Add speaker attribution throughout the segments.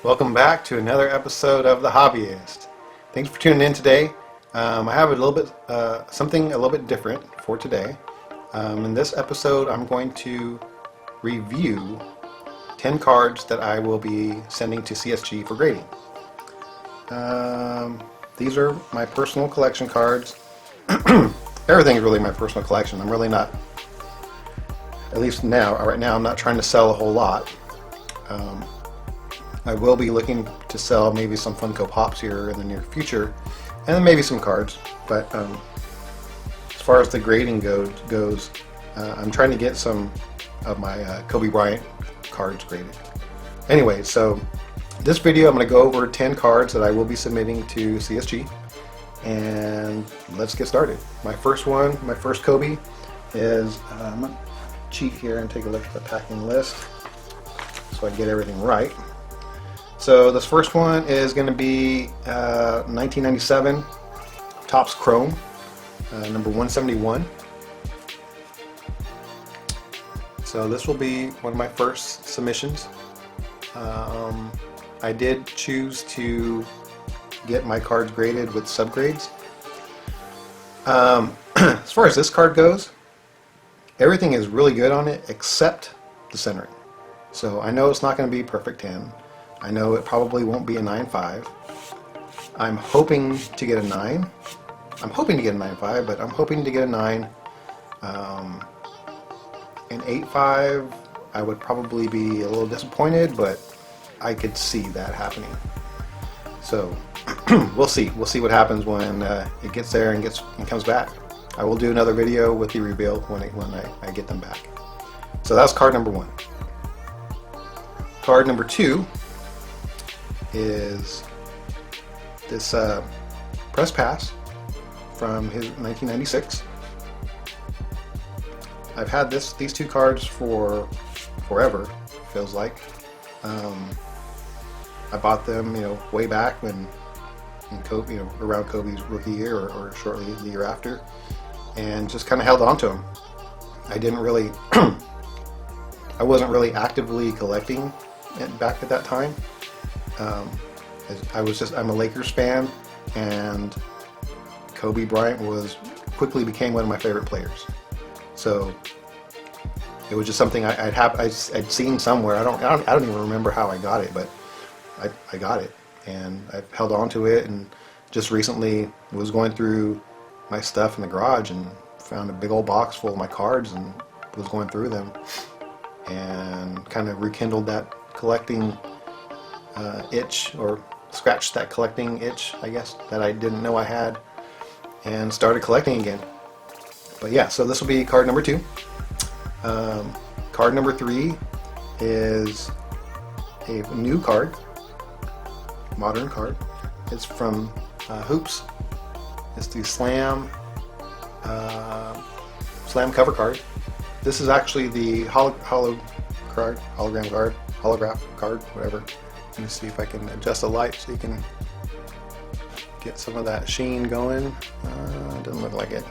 Speaker 1: Welcome back to another episode of The Hobbyist. Thank you for tuning in today. I have a little bit something a little bit different for today. In this episode, I'm going to review 10 cards that I will be sending to CSG for grading. These are my personal collection cards. Everything is really my personal collection. I'm really not, at least right now, I'm not trying to sell a whole lot. I will be looking to sell maybe some Funko Pops here in the near future, and then maybe some cards. But as far as the grading goes, I'm trying to get some of my Kobe Bryant cards graded. Anyway, so this video I'm going to go over 10 cards that I will be submitting to CSG, and let's get started. My first Kobe is, I'm going to cheat here and take a look at the packing list so I get everything right. So this first one is going to be 1997 Topps Chrome, number 171. So this will be one of my first submissions. I did choose to get my cards graded with subgrades. As far as this card goes, everything is really good on it except the centering. So I know it's not going to be perfect 10. I know it probably won't be a 9.5. I'm hoping to get a 9. I'm hoping to get a 9.5, but I'm hoping to get a 9. An 8.5, I would probably be a little disappointed, but I could see that happening. So we'll see. We'll see what happens when it gets there and comes back. I will do another video with the reveal when I get them back. So that's card number 1. Card number 2 is this press pass from his 1996. I've had these two cards for forever, feels like. I bought them, way back when Kobe, around Kobe's rookie year or shortly the year after, and just kind of held on to them. I didn't really, I wasn't really actively collecting it back at that time. I'm a Lakers fan, and Kobe Bryant quickly became one of my favorite players. So it was just something I'd seen somewhere. I don't even remember how I got it, but I got it, and I've held on to it. And just recently was going through my stuff in the garage and found a big old box full of my cards and was going through them and kind of rekindled that collecting itch, or scratched that collecting itch, I guess, that I didn't know I had, and started collecting again. But yeah, so this will be card number 2. Card number 3 is a new card, modern card. It's from Hoops. It's the Slam cover card. This is actually the holograph card, whatever. Let me see if I can adjust the light so you can get some of that sheen going. Doesn't look like it.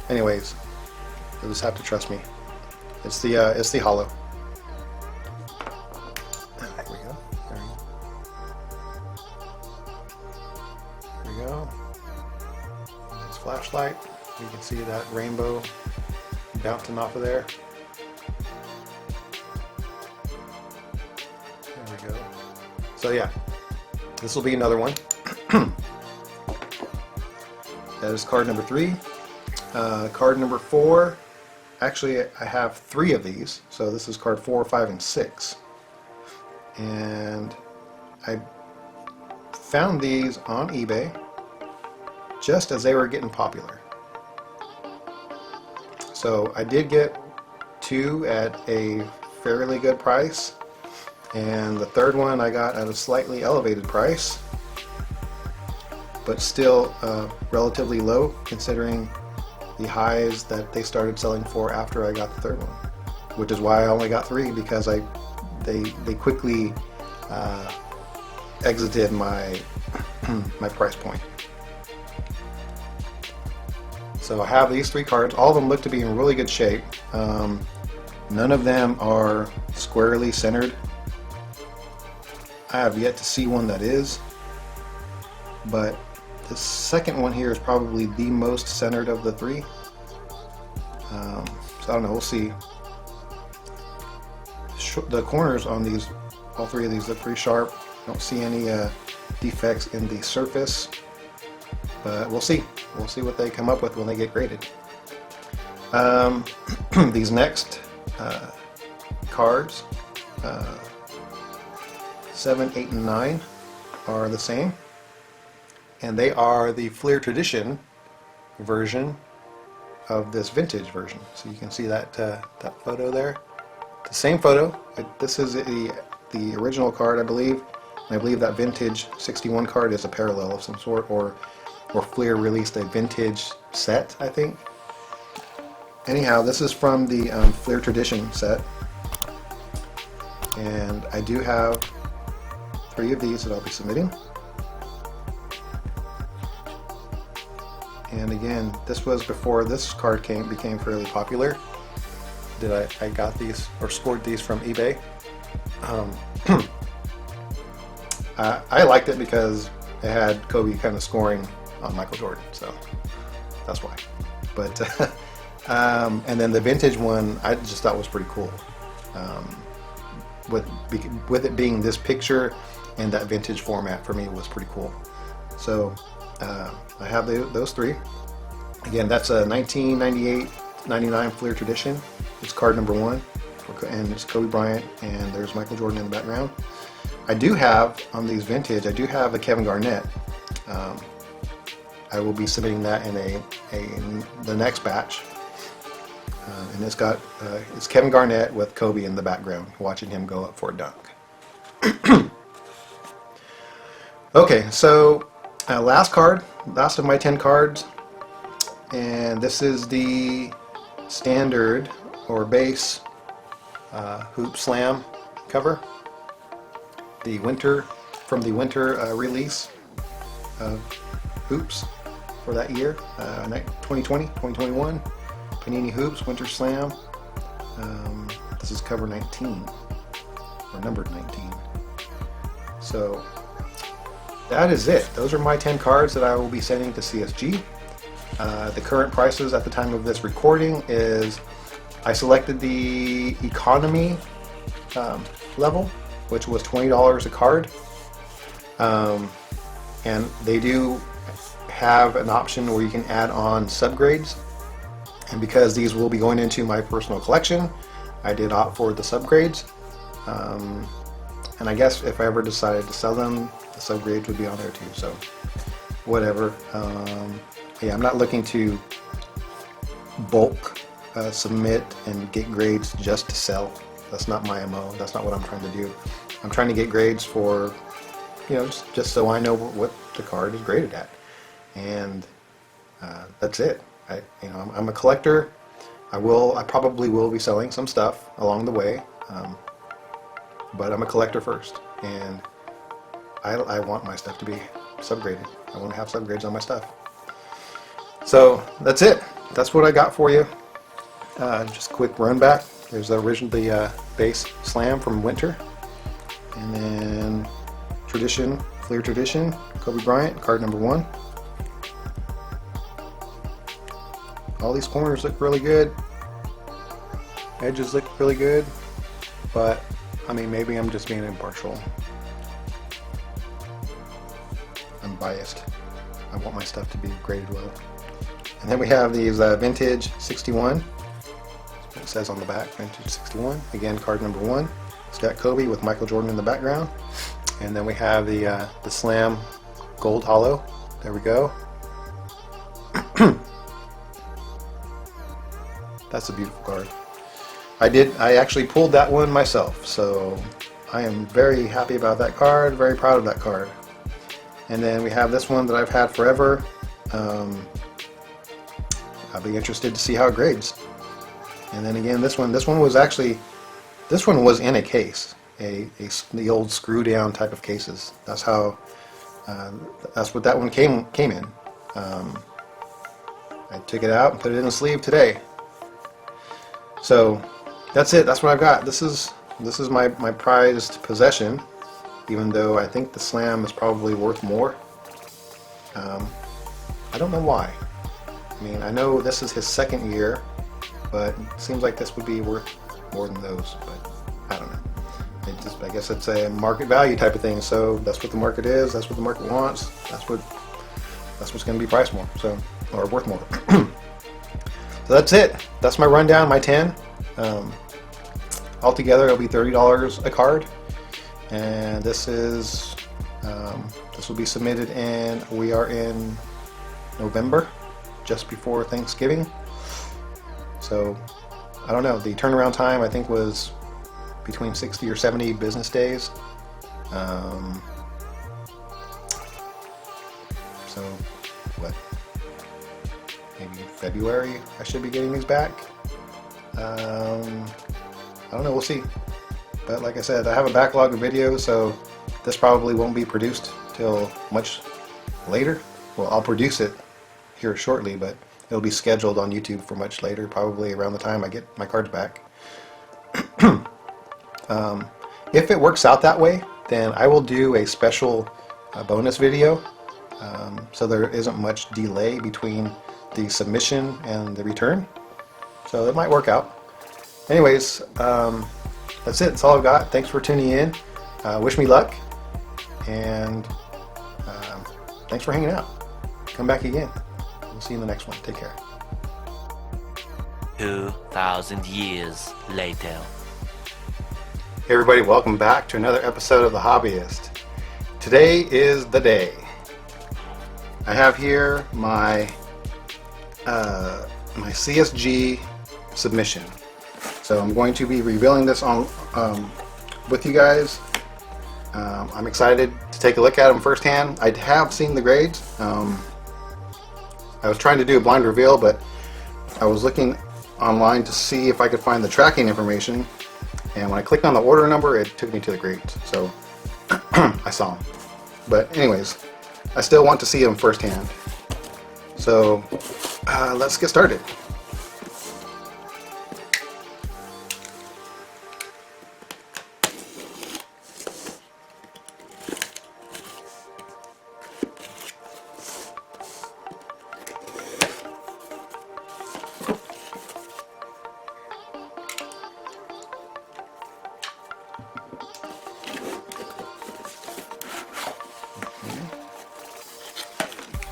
Speaker 1: Anyways, you'll just have to trust me. It's the hollow. There we go. There we go. Nice flashlight. You can see that rainbow bouncing off of there. There we go. So yeah, this will be another one. That is card number 3. Card number 4, actually I have 3 of these, so this is card 4, 5, and 6. And I found these on eBay just as they were getting popular. So I did get 2 at a fairly good price, and the third one I got at a slightly elevated price, but still relatively low considering the highs that they started selling for after I got the third one, which is why I only got 3, because they quickly exited my my price point. So I have these 3 cards. All of them look to be in really good shape. None of them are squarely centered. I have yet to see one that is, but the second one here is probably the most centered of the three. So I don't know, we'll see. The corners on these, all three of these, look pretty sharp. I don't see any defects in the surface, but we'll see. We'll see what they come up with when they get graded. These next cards, 7, 8, and 9 are the same, and they are the Fleer Tradition version of this vintage version. So you can see that that photo there. The same photo. This is the original card, I believe. And I believe that vintage 61 card is a parallel of some sort, or Fleer released a vintage set, I think. Anyhow, this is from the Fleer Tradition set, and I do have 3 of these that I'll be submitting. And again, this was before this card became fairly popular. I got these, or scored these, from eBay. I liked it because it had Kobe kind of scoring on Michael Jordan, so that's why. But and then the vintage one, I just thought was pretty cool. With it being this picture and that vintage format, for me was pretty cool. So I have those 3. Again, that's a 1998-99 Fleer Tradition. It's card number 1, and it's Kobe Bryant, and there's Michael Jordan in the background. I do have, on these vintage, I do have a Kevin Garnett. I will be submitting that in the next batch. And it's Kevin Garnett with Kobe in the background, watching him go up for a dunk. Okay, so last of my 10 cards, and this is the standard or base Hoop Slam cover. The winter release of Hoops for that year, 2020, 2021. Panini Hoops Winter Slam. This is cover 19, or numbered 19. So that is it. Those are my 10 cards that I will be sending to CSG. The current prices at the time of this recording is, I selected the economy level, which was $20 a card. And they do have an option where you can add on subgrades. And because these will be going into my personal collection, I did opt for the subgrades. And I guess if I ever decided to sell them, the subgrades would be on there too. So whatever. Yeah, I'm not looking to bulk submit and get grades just to sell. That's not my MO. That's not what I'm trying to do. I'm trying to get grades for, just so I know what the card is graded at. And that's it. I'm a collector. I probably will be selling some stuff along the way, but I'm a collector first, and I want my stuff to be subgraded. I want to have subgrades on my stuff. So that's it. That's what I got for you. Just a quick run back. There's the base Slam from Winter, and then Tradition, Fleer Tradition, Kobe Bryant, card number 1. All these corners look really good. Edges look really good, but I mean, maybe I'm just being impartial. I'm biased. I want my stuff to be graded well. And then we have these vintage 61. It says on the back, vintage 61. Again, card number 1. It's got Kobe with Michael Jordan in the background. And then we have the Slam Gold Hollow. There we go. That's a beautiful card. I actually pulled that one myself, so I am very happy about that card, very proud of that card. And then we have this one that I've had forever. I'll be interested to see how it grades. And then again, this one was in a case, the old screw down type of cases. That's what that one came in. I took it out and put it in a sleeve today. So that's it. That's what I've got. This is my prized possession. even though I think the Slam is probably worth more. I don't know why. I mean, I know this is his second year, but it seems like this would be worth more than those, but I don't know. I guess it's a market value type of thing, so that's what the market is, that's what the market wants, that's what's going to be priced more, so, or worth more. So that's it. That's my rundown, my 10. Altogether, it'll be $30 a card, and this will be submitted we are in November, just before Thanksgiving. So I don't know, the turnaround time I think was between 60 or 70 business days. So what, maybe February I should be getting these back. I don't know, we'll see. But like I said, I have a backlog of videos, so this probably won't be produced till much later. Well, I'll produce it here shortly, but it'll be scheduled on YouTube for much later, probably around the time I get my cards back. If it works out that way, then I will do a special bonus video, so there isn't much delay between the submission and the return. So it might work out. Anyways, that's it. That's all I've got. Thanks for tuning in. Wish me luck, and thanks for hanging out. Come back again. We'll see you in the next one. Take care.
Speaker 2: 2,000 years later.
Speaker 1: Hey everybody, welcome back to another episode of The Hobbyist. Today is the day. I have here my my CSG submission. So I'm going to be revealing this on with you guys. I'm excited to take a look at them firsthand. I have seen the grades. I was trying to do a blind reveal, but I was looking online to see if I could find the tracking information, and when I clicked on the order number, it took me to the grades. So I saw them. But anyways, I still want to see them firsthand. So let's get started.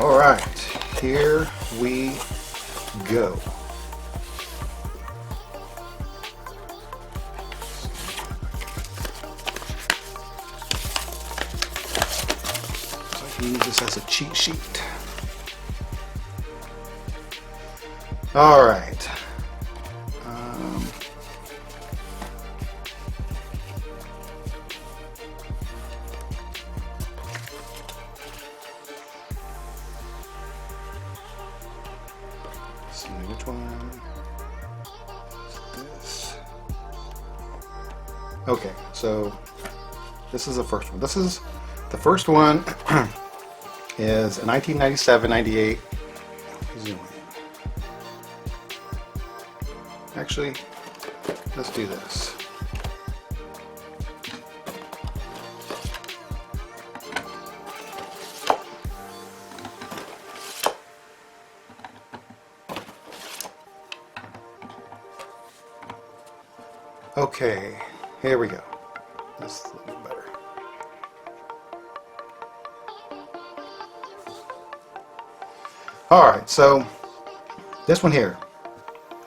Speaker 1: All right, here we go. So I can use this as a cheat sheet. All right. See which one is this. Okay, so this is the first one. This is the first one is a 1997-98. Actually, let's do this. Okay, here we go. This is a little better. Alright, so this one here,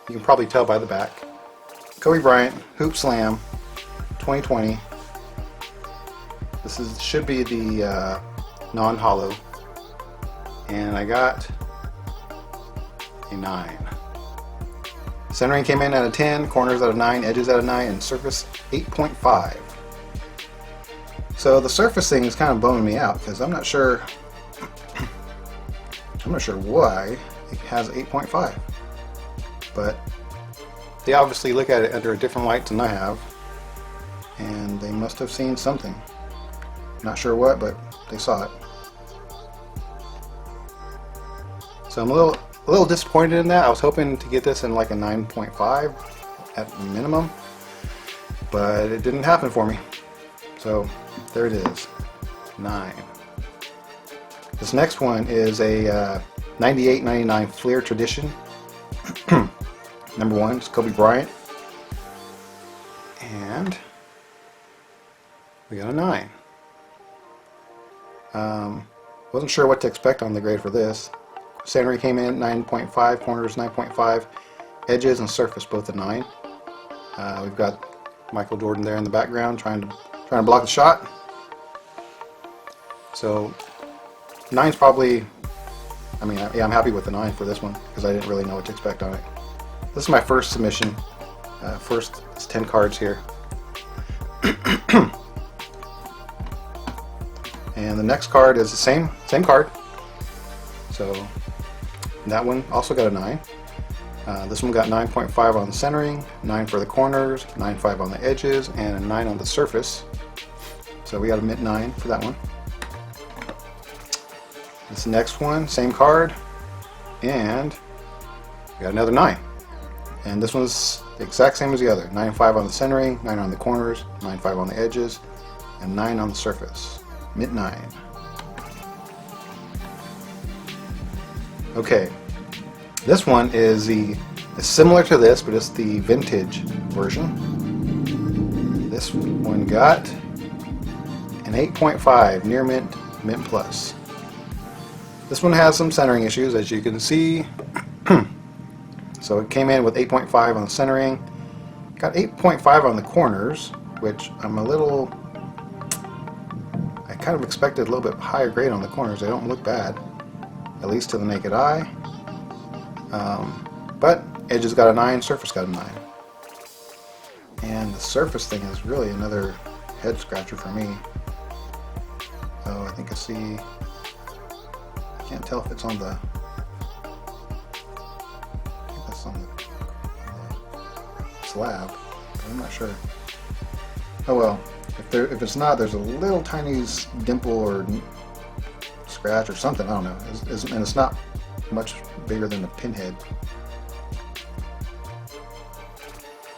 Speaker 1: you can probably tell by the back. Kobe Bryant, Hoop Slam, 2020. This should be the non-hollow. And I got a 9. Centering came in at a 10, corners out of 9, edges out of 9, and surface 8.5. So the surface thing is kind of bumming me out because I'm not sure why it has 8.5. But they obviously look at it under a different light than I have, and they must have seen something. Not sure what, but they saw it. So I'm a little disappointed in that. I was hoping to get this in like a 9.5 at minimum, but it didn't happen for me. So there it is, 9. This next one is a 98-99 Fleer Tradition. Number 1 is Kobe Bryant. And we got a 9. Wasn't sure what to expect on the grade for this. Centering came in 9.5, corners 9.5, edges and surface both a 9. We've got Michael Jordan there in the background trying to block the shot. So 9's probably, I mean, yeah, I'm happy with the 9 for this one because I didn't really know what to expect on it. This is my first submission. First, it's 10 cards here. And the next card is the same card. So that one also got a 9. This one got 9.5 on the centering, 9 for the corners, 9.5 on the edges, and a 9 on the surface. So we got a mint 9 for that one. This next one, same card, and we got another 9. And this one's the exact same as the other. 9.5 on the centering, 9 on the corners, 9.5 on the edges, and 9 on the surface. Mint 9. Okay, this one is similar to this, but it's the vintage version. This one got an 8.5, near mint, mint plus. This one has some centering issues, as you can see. So it came in with 8.5 on the centering, got 8.5 on the corners, which I kind of expected a little bit higher grade on the corners. They don't look bad, at least to the naked eye. But edges got a 9, surface got a 9. And the surface thing is really another head scratcher for me. Oh, I think I see, I can't tell if it's on the, I think that's on the slab, but I'm not sure. Oh well, if it's not, there's a little tiny dimple or scratch or something, I don't know. And it's not much bigger than a pinhead.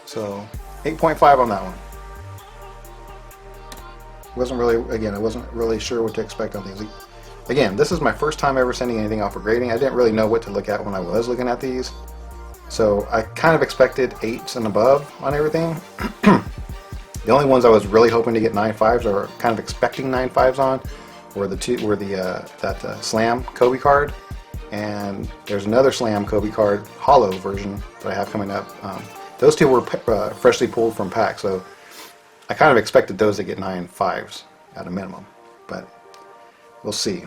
Speaker 1: So 8.5 on that one. I wasn't really sure what to expect on these. Again, this is my first time ever sending anything off for grading. I didn't really know what to look at when I was looking at these. So I kind of expected 8s and above on everything. The only ones I was really hoping to get 9.5s or kind of expecting 9.5s on were that Slam Kobe card, and there's another Slam Kobe card hollow version that I have coming up. Those two were freshly pulled from pack, so I kind of expected those to get 9.5s at a minimum, but we'll see.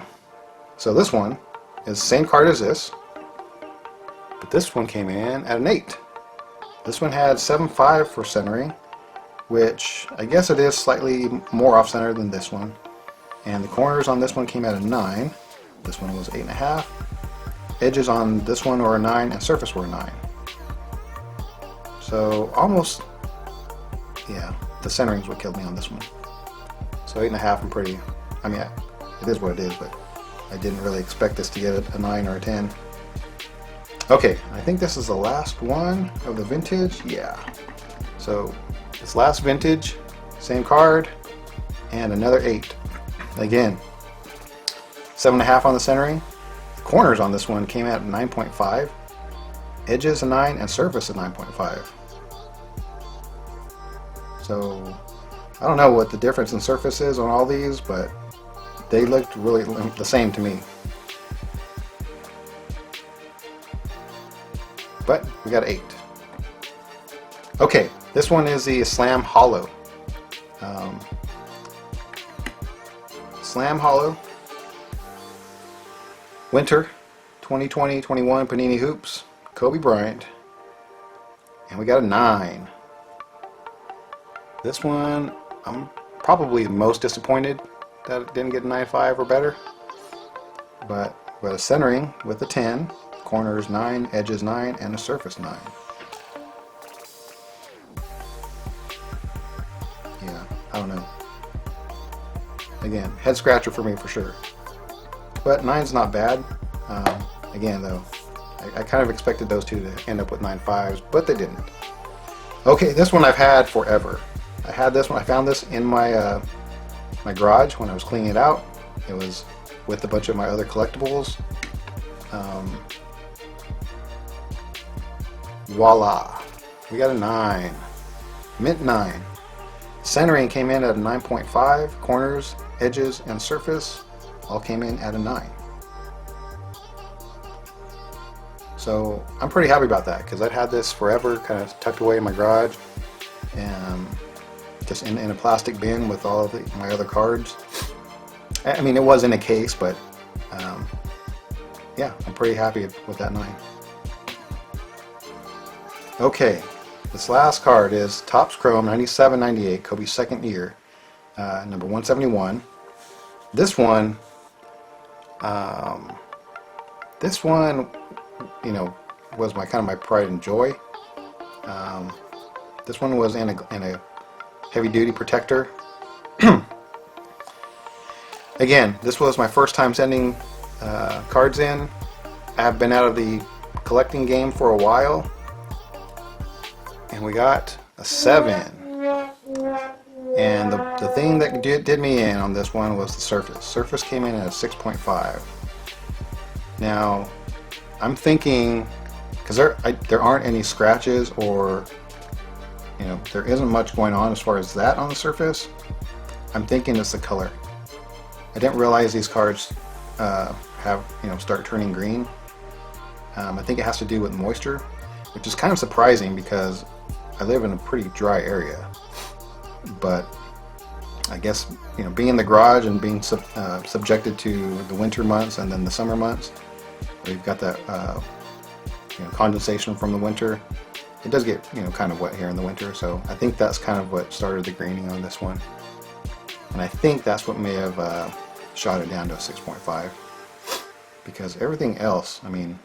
Speaker 1: So this one is the same card as this, but this one came in at an 8. This one had 7.5 for centering, which I guess it is slightly more off-center than this one. And the corners on this one came at a 9. This one was 8.5. Edges on this one were a 9, and surface were a 9. So almost, yeah, the centering is what killed me on this one. So 8.5, I'm pretty, I mean, it is what it is, but I didn't really expect this to get a 9 or a 10. Okay, I think this is the last one of the vintage, yeah. So this last vintage, same card, and another 8. Again, 7.5 on the centering. The corners on this one came out at 9.5. Edges a 9 and surface a 9.5. So I don't know what the difference in surface is on all these, but they looked really the same to me. But we got 8. Okay, this one is the Slam Hollow. Slam Hollow. Winter 2020-21 Panini Hoops. Kobe Bryant. And we got a 9. This one, I'm probably the most disappointed that it didn't get a 9.5 or better. But we got a centering with a 10. Corners 9, edges 9, and a surface 9. Yeah, I don't know. Again, head scratcher for me for sure. But 9's not bad. Again though, I kind of expected those two to end up with 9.5s, but they didn't. Okay, this one I've had forever. I had this one, I found this in my my garage when I was cleaning it out. It was with a bunch of my other collectibles. Voila, we got a 9, mint 9. Centering came in at a 9.5. Corners, edges, and surface all came in at a 9. So I'm pretty happy about that because I'd had this forever, kind of tucked away in my garage, and just in a plastic bin with all of my other cards. I mean, it was in a case, but yeah, I'm pretty happy with that 9. Okay, this last card is Topps Chrome 97-98, Kobe's second year, number 171. This one, you know, was my kind of my pride and joy. This one was in a heavy-duty protector. Again, this was my first time sending cards in. I've been out of the collecting game for a while, and we got a 7. And the thing that did me in on this one was the surface. Surface came in at a 6.5. Now, I'm thinking, because there aren't any scratches, or there isn't much going on as far as that on the surface. I'm thinking it's the color. I didn't realize these cards start turning green. I think it has to do with moisture, which is kind of surprising because I live in a pretty dry area. But I guess being in the garage and being subjected to the winter months and then the summer months, we've got that condensation from the winter. It does get kind of wet here in the winter, so I think that's kind of what started the graining on this one, and I think that's what may have shot it down to a 6.5, because everything else, I mean,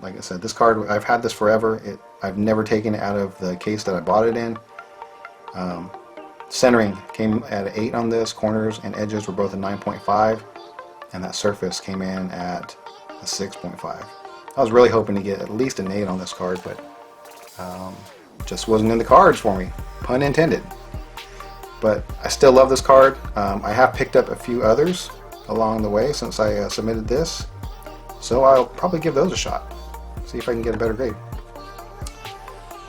Speaker 1: like I said, this card, I've had this forever. I've never taken it out of the case that I bought it in. Centering came at an 8 on this. Corners and edges were both a 9.5, and that surface came in at a 6.5. I was really hoping to get at least an 8 on this card, but just wasn't in the cards for me, pun intended. But I still love this card. I have picked up a few others along the way since I submitted this, so I'll probably give those a shot, see if I can get a better grade.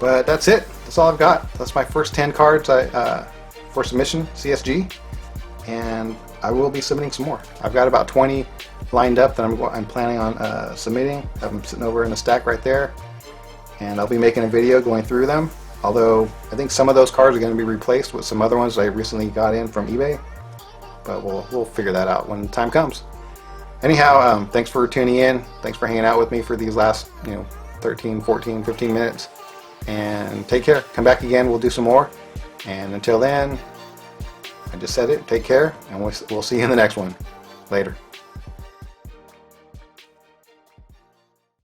Speaker 1: But that's it. That's all I've got. That's my first 10 cards for submission, CSG, and I will be submitting some more. I've got about 20 lined up that I'm planning on submitting. I have them sitting over in a stack right there, and I'll be making a video going through them. Although I think some of those cards are going to be replaced with some other ones I recently got in from eBay, but we'll figure that out when the time comes. Anyhow, thanks for tuning in. Thanks for hanging out with me for these last 13, 14, 15 minutes. And take care. Come back again. We'll do some more. And until then, I just said it. Take care, and we'll see you in the next one. Later.